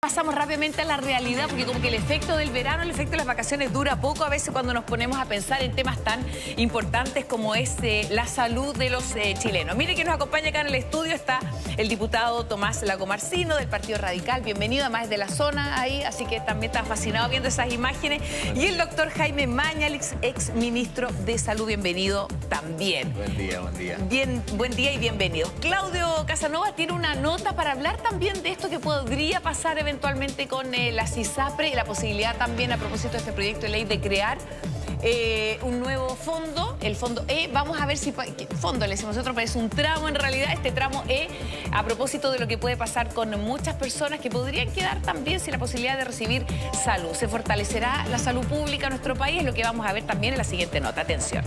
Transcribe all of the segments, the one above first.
Pasamos rápidamente a la realidad, porque como que el efecto del verano, el efecto de las vacaciones dura poco a veces cuando nos ponemos a pensar en temas tan importantes como es la salud de los chilenos. Mire que nos acompaña acá en el estudio, está el diputado Tomás Lagomarsino del Partido Radical, bienvenido, además de la zona ahí, así que también está fascinado viendo esas imágenes. Y el doctor Jaime Mañalich, ex ministro de Salud, bienvenido también. Buen día, buen día. Buen día y bienvenido. Claudio Casanova tiene una nota para hablar también de esto que podría pasar eventualmente con las ISAPRE y la posibilidad también, a propósito de este proyecto de ley, de crear un nuevo fondo, el fondo E. Vamos a ver si... Fondo, le decimos nosotros, pero es un tramo en realidad, este tramo E, a propósito de lo que puede pasar con muchas personas que podrían quedar también sin la posibilidad de recibir salud. ¿Se fortalecerá la salud pública en nuestro país? Es lo que vamos a ver también en la siguiente nota. Atención.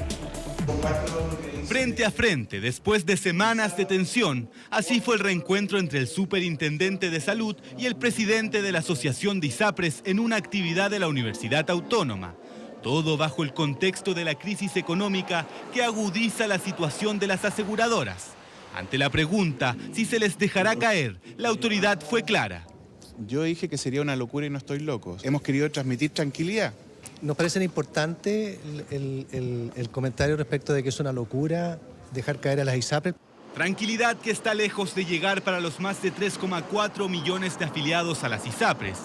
Frente a frente, después de semanas de tensión, así fue el reencuentro entre el superintendente de salud y el presidente de la Asociación de ISAPRES en una actividad de la Universidad Autónoma. Todo bajo el contexto de la crisis económica que agudiza la situación de las aseguradoras. Ante la pregunta si se les dejará caer, la autoridad fue clara. Yo dije que sería una locura y no estoy loco. Hemos querido transmitir tranquilidad. Nos parece importante el comentario respecto de que es una locura dejar caer a las ISAPRES. Tranquilidad que está lejos de llegar para los más de 3,4 millones de afiliados a las ISAPRES.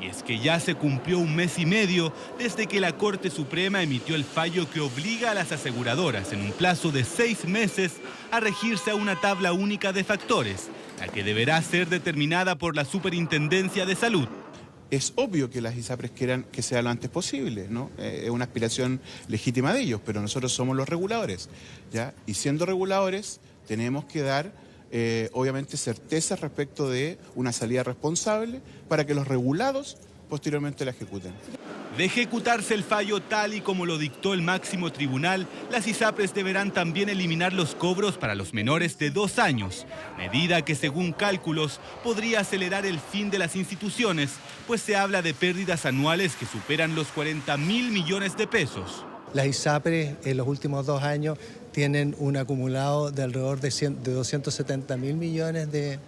Y es que ya se cumplió un mes y medio desde que la Corte Suprema emitió el fallo que obliga a las aseguradoras en un plazo de 6 meses a regirse a una tabla única de factores, la que deberá ser determinada por la Superintendencia de Salud. Es obvio que las ISAPRES quieran que sea lo antes posible, ¿no? Es una aspiración legítima de ellos, pero nosotros somos los reguladores, ¿ya? Y siendo reguladores tenemos que dar, obviamente, certeza respecto de una salida responsable para que los regulados posteriormente la ejecuten. De ejecutarse el fallo tal y como lo dictó el máximo tribunal, las ISAPRES deberán también eliminar los cobros para los menores de 2 años, medida que según cálculos podría acelerar el fin de las instituciones, pues se habla de pérdidas anuales que superan los 40.000 millones de pesos. Las ISAPRES en los últimos 2 años tienen un acumulado de alrededor de 270.000 millones de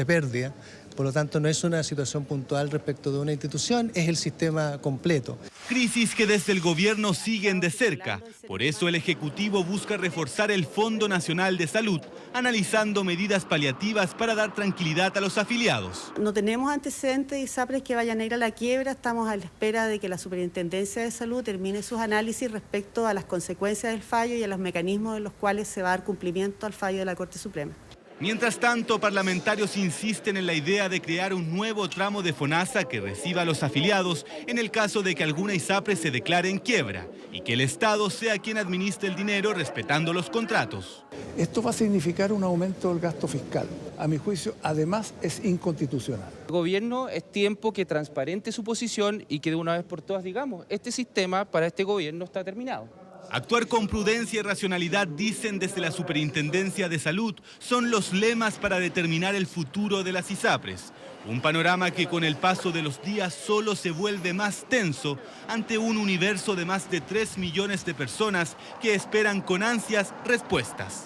pérdida. Por lo tanto, no es una situación puntual respecto de una institución, es el sistema completo. Crisis que desde el gobierno siguen de cerca. Por eso el Ejecutivo busca reforzar el Fondo Nacional de Salud, analizando medidas paliativas para dar tranquilidad a los afiliados. No tenemos antecedentes de ISAPRES que vayan a ir a la quiebra. Estamos a la espera de que la Superintendencia de Salud termine sus análisis respecto a las consecuencias del fallo y a los mecanismos en los cuales se va a dar cumplimiento al fallo de la Corte Suprema. Mientras tanto, parlamentarios insisten en la idea de crear un nuevo tramo de FONASA que reciba a los afiliados en el caso de que alguna ISAPRE se declare en quiebra y que el Estado sea quien administre el dinero respetando los contratos. Esto va a significar un aumento del gasto fiscal. A mi juicio, además, es inconstitucional. El gobierno es tiempo que transparente su posición y que de una vez por todas digamos, este sistema para este gobierno está terminado. Actuar con prudencia y racionalidad, dicen desde la Superintendencia de Salud, son los lemas para determinar el futuro de las ISAPRES. Un panorama que con el paso de los días solo se vuelve más tenso ante un universo de más de 3 millones de personas que esperan con ansias respuestas.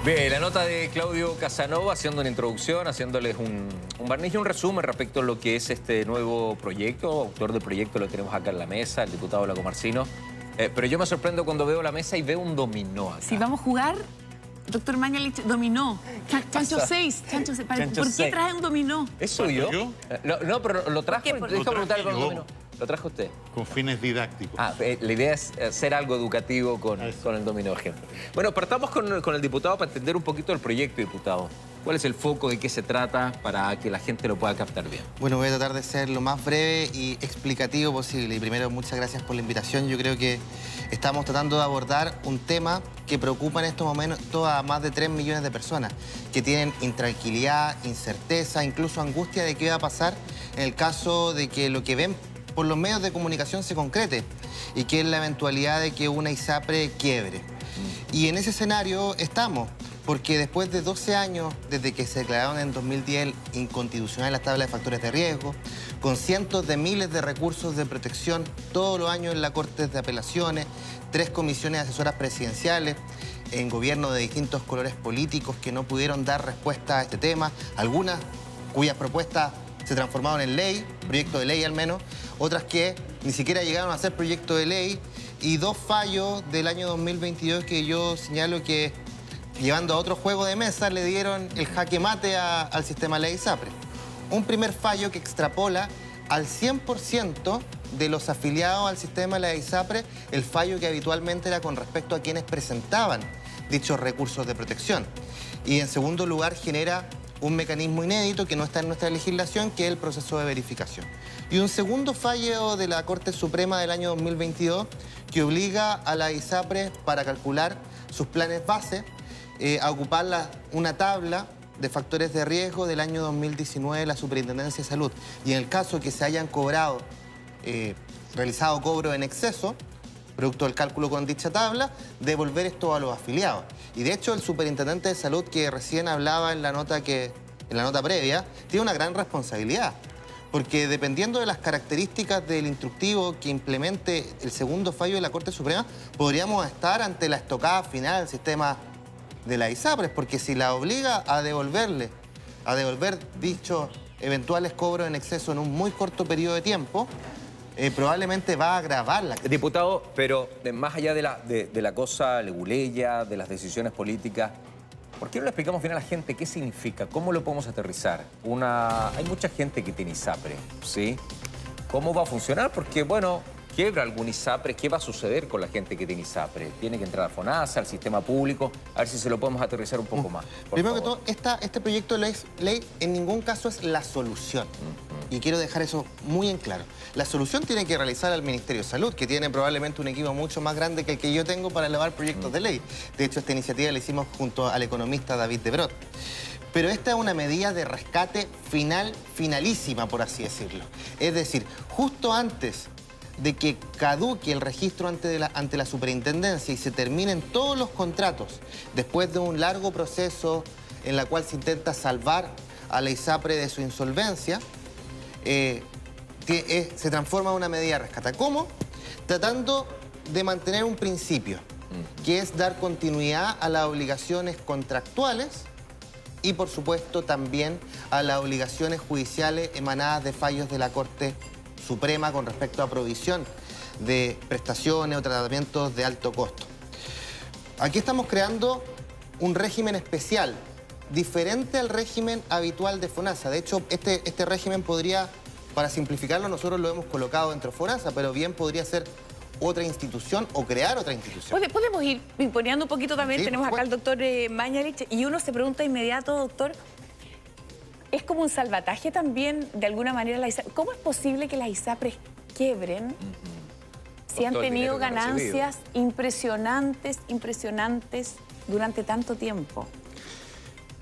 Bien, la nota de Claudio Casanova haciendo una introducción, haciéndoles un barniz y un resumen respecto a lo que es este nuevo proyecto. Autor del proyecto lo tenemos acá en la mesa, el diputado Lagomarsino. Pero yo me sorprendo cuando veo la mesa y veo un dominó acá. Si vamos a jugar, doctor Mañalich, dominó. Chancho 6. ¿Por qué trae un dominó? ¿Es suyo? No, pero lo trajo. Déjame preguntarle por el dominó. ¿Lo trajo usted? Con fines didácticos. La idea es hacer algo educativo con el dominó, ejemplo. Bueno, partamos con el diputado para entender un poquito el proyecto, diputado. ¿Cuál es el foco? ¿De qué se trata? Para que la gente lo pueda captar bien. Bueno, voy a tratar de ser lo más breve y explicativo posible. Y primero, muchas gracias por la invitación. Yo creo que estamos tratando de abordar un tema que preocupa en estos momentos a más de 3 millones de personas que tienen intranquilidad, incerteza, incluso angustia de qué va a pasar en el caso de que lo que ven por los medios de comunicación se concrete y que es la eventualidad de que una ISAPRE quiebre. Y en ese escenario estamos, porque después de 12 años, desde que se declararon en 2010 inconstitucional las tablas de factores de riesgo, con cientos de miles de recursos de protección todos los años en la Corte de Apelaciones, 3 comisiones asesoras presidenciales, en gobiernos de distintos colores políticos que no pudieron dar respuesta a este tema, algunas cuyas propuestas se transformaron en ley, proyecto de ley al menos, otras que ni siquiera llegaron a ser proyecto de ley, y 2 fallos del año 2022 que yo señalo que, llevando a otro juego de mesa, le dieron el jaque mate al sistema de la ISAPRE. Un primer fallo que extrapola al 100% de los afiliados al sistema de la ISAPRE el fallo que habitualmente era con respecto a quienes presentaban dichos recursos de protección. Y en segundo lugar genera un mecanismo inédito que no está en nuestra legislación, que es el proceso de verificación. Y un segundo fallo de la Corte Suprema del año 2022 que obliga a la ISAPRE para calcular sus planes base a ocupar una tabla de factores de riesgo del año 2019 de la Superintendencia de Salud. Y en el caso que se hayan realizado cobro en exceso, producto del cálculo con dicha tabla, devolver esto a los afiliados. Y de hecho el superintendente de salud que recién hablaba en la nota previa, tiene una gran responsabilidad. Porque dependiendo de las características del instructivo que implemente el segundo fallo de la Corte Suprema, podríamos estar ante la estocada final del sistema de la ISAPRES, porque si la obliga a devolver dichos eventuales cobros en exceso en un muy corto periodo de tiempo, probablemente va a agravar la crisis. Diputado, pero más allá de la cosa leguleya, de las decisiones políticas, ¿por qué no le explicamos bien a la gente qué significa? ¿Cómo lo podemos aterrizar? Hay mucha gente que tiene ISAPRE, ¿sí? ¿Cómo va a funcionar? Porque, bueno, quiebra algún ISAPRE, ¿qué va a suceder con la gente que tiene ISAPRE? Tiene que entrar a FONASA, al sistema público, a ver si se lo podemos aterrizar un poco más. Primero que todo, este proyecto de ley en ningún caso es la solución. Y quiero dejar eso muy en claro. La solución tiene que realizar el Ministerio de Salud, que tiene probablemente un equipo mucho más grande que el que yo tengo para elevar proyectos de ley. De hecho, esta iniciativa la hicimos junto al economista David de Brot. Pero esta es una medida de rescate finalísima, por así decirlo. Es decir, justo antes de que caduque el registro ante la superintendencia y se terminen todos los contratos, después de un largo proceso en el cual se intenta salvar a la ISAPRE de su insolvencia, se transforma en una medida de rescate. ¿Cómo? Tratando de mantener un principio, que es dar continuidad a las obligaciones contractuales y, por supuesto, también a las obligaciones judiciales emanadas de fallos de la Corte Suprema con respecto a provisión de prestaciones o tratamientos de alto costo. Aquí estamos creando un régimen especial, diferente al régimen habitual de FONASA. De hecho, este régimen podría, para simplificarlo, nosotros lo hemos colocado dentro de FONASA, pero bien podría ser otra institución o crear otra institución. Podemos ir imponiendo un poquito también. Sí, tenemos acá al doctor Mañalich y uno se pregunta de inmediato, doctor, ¿es como un salvataje también, de alguna manera, la ISAPRE? ¿Cómo es posible que las ISAPRES quiebren si han tenido ganancias impresionantes durante tanto tiempo?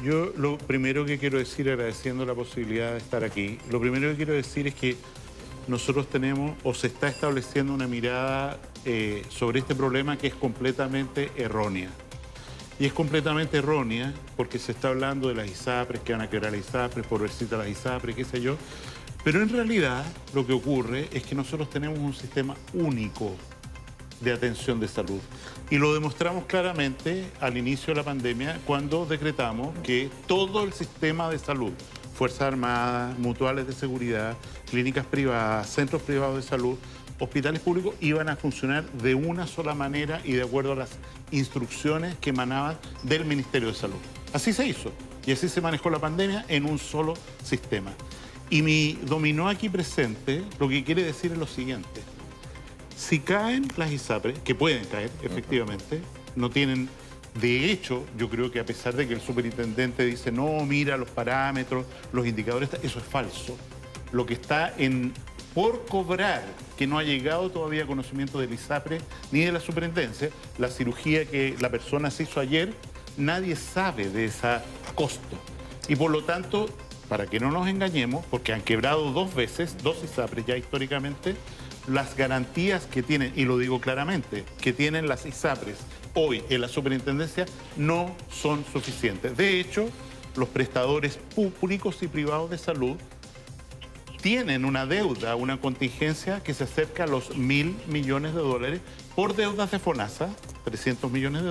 Yo lo primero que quiero decir, agradeciendo la posibilidad de estar aquí, lo primero que quiero decir es que nosotros tenemos, o se está estableciendo una mirada sobre este problema que es completamente errónea. Y es completamente errónea porque se está hablando de las ISAPRES, que van a quebrar las ISAPRES, pobrecita las ISAPRES, qué sé yo. Pero en realidad lo que ocurre es que nosotros tenemos un sistema único de atención de salud. Y lo demostramos claramente al inicio de la pandemia cuando decretamos que todo el sistema de salud, Fuerzas Armadas, mutuales de seguridad, clínicas privadas, centros privados de salud, hospitales públicos, iban a funcionar de una sola manera y de acuerdo a las instrucciones que emanaban del Ministerio de Salud. Así se hizo y así se manejó la pandemia en un solo sistema. Y mi dominó aquí presente lo que quiere decir es lo siguiente. Si caen las ISAPRES, que pueden caer efectivamente, no tienen... De hecho, yo creo que a pesar de que el superintendente dice, no, mira los parámetros, los indicadores, eso es falso. Lo que está por cobrar, que no ha llegado todavía a conocimiento del ISAPRE ni de la superintendencia, la cirugía que la persona se hizo ayer, nadie sabe de ese costo. Y por lo tanto, para que no nos engañemos, porque han quebrado 2 veces, 2 ISAPRES ya históricamente, las garantías que tienen, y lo digo claramente, que tienen las ISAPRES hoy en la superintendencia no son suficientes. De hecho, los prestadores públicos y privados de salud tienen una deuda, una contingencia que se acerca a los $1.000 millones por deudas de FONASA, $300 millones,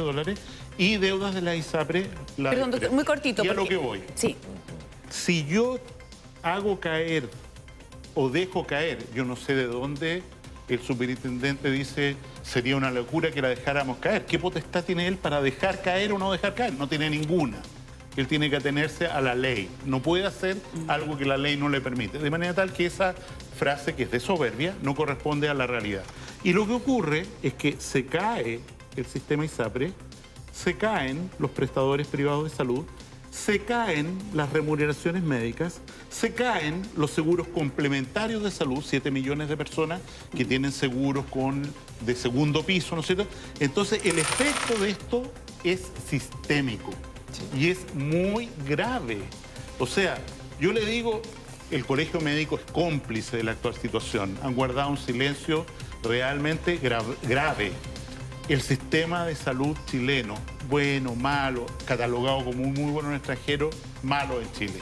y deudas de la ISAPRE. Perdón, doctor, muy cortito. Y a lo que voy. Sí. Si yo hago caer o dejo caer, yo no sé de dónde el superintendente dice sería una locura que la dejáramos caer. ¿Qué potestad tiene él para dejar caer o no dejar caer? No tiene ninguna. Él tiene que atenerse a la ley. No puede hacer algo que la ley no le permite. De manera tal que esa frase, que es de soberbia, no corresponde a la realidad. Y lo que ocurre es que se cae el sistema ISAPRE, se caen los prestadores privados de salud, se caen las remuneraciones médicas, se caen los seguros complementarios de salud, 7 millones de personas que tienen seguros de segundo piso, ¿no es cierto? Entonces, el efecto de esto es sistémico y es muy grave. O sea, yo le digo, el Colegio Médico es cómplice de la actual situación. Han guardado un silencio realmente grave. El sistema de salud chileno, bueno, malo, catalogado como muy bueno en el extranjero, malo en Chile,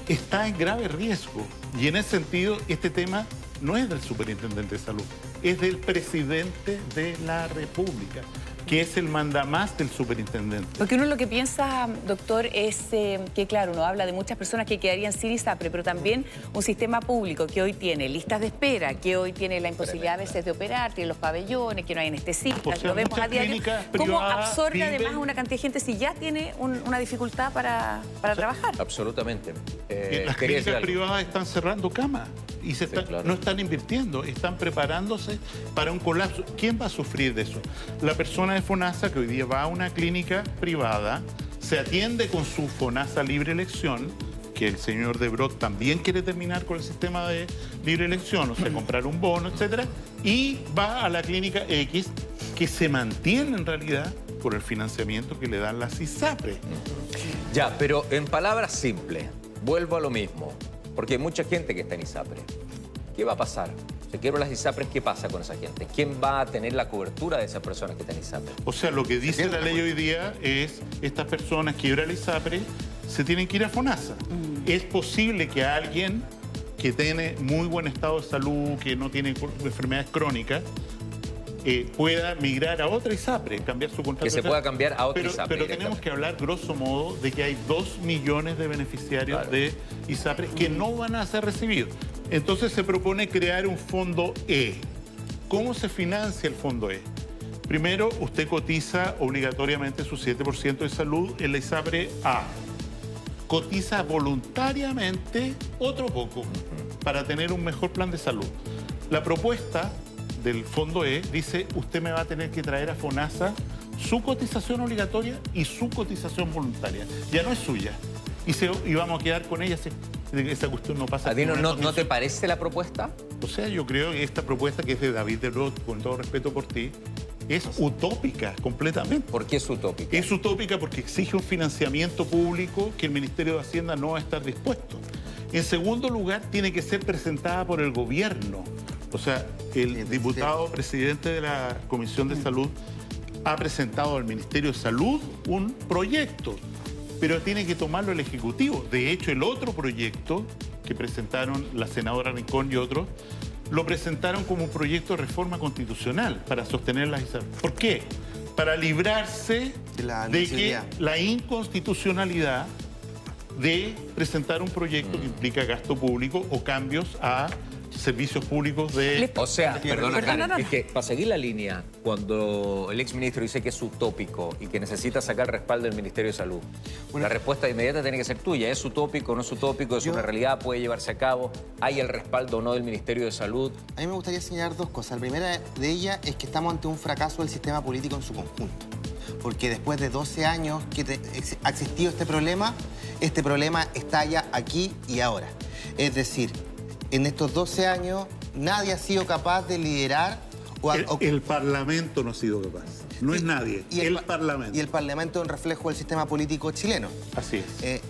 está en grave riesgo. Y en ese sentido, este tema no es del superintendente de salud, es del presidente de la República, que es el mandamás del superintendente. Porque uno lo que piensa, doctor, es que, claro, uno habla de muchas personas que quedarían sin ISAPRE, pero también un sistema público que hoy tiene listas de espera, que hoy tiene la imposibilidad a veces de operar, tiene los pabellones, que no hay anestesistas, que lo vemos a diario. ¿Cómo absorbe además a una cantidad de gente si ya tiene una dificultad para trabajar? Absolutamente. Las clínicas privadas están cerrando camas y no están invirtiendo, están preparándose para un colapso. ¿Quién va a sufrir de eso? La persona de FONASA que hoy día va a una clínica privada, se atiende con su FONASA libre elección, que el señor de Brot también quiere terminar con el sistema de libre elección, o sea, comprar un bono, etcétera, y va a la clínica X, que se mantiene en realidad por el financiamiento que le dan las ISAPRE. Ya, pero en palabras simples, vuelvo a lo mismo, porque hay mucha gente que está en ISAPRE. ¿Qué va a pasar? Si quiero las ISAPRES, ¿qué pasa con esa gente? ¿Quién va a tener la cobertura de esas personas que están en ISAPRE? O sea, lo que dice la ley hoy día es estas personas que quiebran la ISAPRE se tienen que ir a FONASA. Es posible que alguien que tiene muy buen estado de salud, que no tiene enfermedades crónicas, pueda migrar a otra ISAPRE, cambiar su contrato. Que se pueda cambiar a otra ISAPRE. Pero tenemos que hablar, grosso modo, de que hay 2 millones de beneficiarios de ISAPRE que no van a ser recibidos. Entonces se propone crear un fondo E. ¿Cómo se financia el fondo E? Primero, usted cotiza obligatoriamente su 7% de salud en la ISAPRE A. Cotiza voluntariamente otro poco para tener un mejor plan de salud. La propuesta del fondo E dice, usted me va a tener que traer a FONASA su cotización obligatoria y su cotización voluntaria. Ya no es suya. Y vamos a quedar con ella. Esa cuestión no pasa. ¿A ti no te parece la propuesta? O sea, yo creo que esta propuesta, que es de David de Brot, con todo respeto por ti, es utópica completamente. ¿Por qué es utópica? Es utópica porque exige un financiamiento público que el Ministerio de Hacienda no va a estar dispuesto. En segundo lugar, tiene que ser presentada por el gobierno. O sea, el diputado presidente de la Comisión de Salud ha presentado al Ministerio de Salud un proyecto, pero tiene que tomarlo el Ejecutivo. De hecho, el otro proyecto que presentaron la senadora Rincón y otros, lo presentaron como un proyecto de reforma constitucional para sostener las ISAPRE. ¿Por qué? Para librarse de que la inconstitucionalidad de presentar un proyecto que implica gasto público o cambios a servicios públicos de... O sea, perdona, Karen, es que para seguir la línea, cuando el exministro dice que es utópico y que necesita sacar respaldo del Ministerio de Salud, la respuesta inmediata tiene que ser tuya. ¿Es utópico o no es utópico? ¿Es una realidad? ¿Puede llevarse a cabo? ¿Hay el respaldo o no del Ministerio de Salud? A mí me gustaría señalar dos cosas. La primera de ellas es que estamos ante un fracaso del sistema político en su conjunto. Porque después de 12 años que ha existido este problema estalla aquí y ahora. Es decir, en estos 12 años nadie ha sido capaz de liderar... El Parlamento no ha sido capaz. No es nadie, el Parlamento. Y el Parlamento es un reflejo del sistema político chileno. Así es.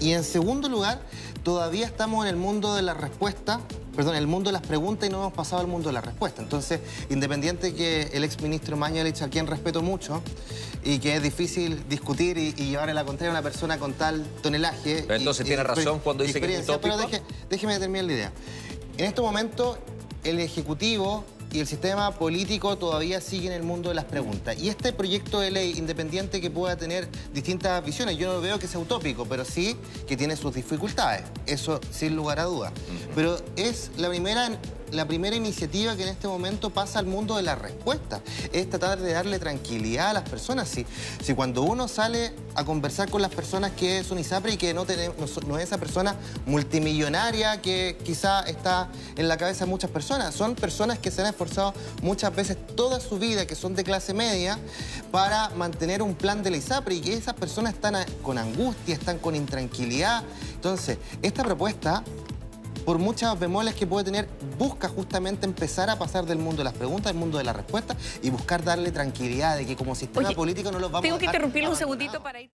Y en segundo lugar, todavía estamos en el mundo de la respuesta, perdón, el mundo de las preguntas y no hemos pasado al mundo de la respuesta. Entonces, independiente que el exministro Mañalich, a quien respeto mucho, y que es difícil discutir y llevarle la contraria a una persona con tal tonelaje... Pero entonces tiene razón cuando dice que es utópico. Pero déjeme terminar la idea. En este momento, el Ejecutivo y el sistema político todavía sigue en el mundo de las preguntas. Y este proyecto de ley, independiente que pueda tener distintas visiones, yo no veo que sea utópico, pero sí que tiene sus dificultades, eso sin lugar a dudas. Pero es la primera iniciativa que en este momento pasa al mundo de la respuesta. Es tratar de darle tranquilidad a las personas. Si cuando uno sale a conversar con las personas que es un ISAPRE y que no es esa persona multimillonaria que quizá está en la cabeza de muchas personas, son personas que se han esforzado muchas veces toda su vida, que son de clase media, para mantener un plan de la ISAPRE, y que esas personas están con angustia, están con intranquilidad. Entonces, esta propuesta, por muchas bemoles que puede tener, busca justamente empezar a pasar del mundo de las preguntas al mundo de las respuestas y buscar darle tranquilidad de que como sistema político no los vamos a dejar. Tengo que interrumpirle un segundito para ir...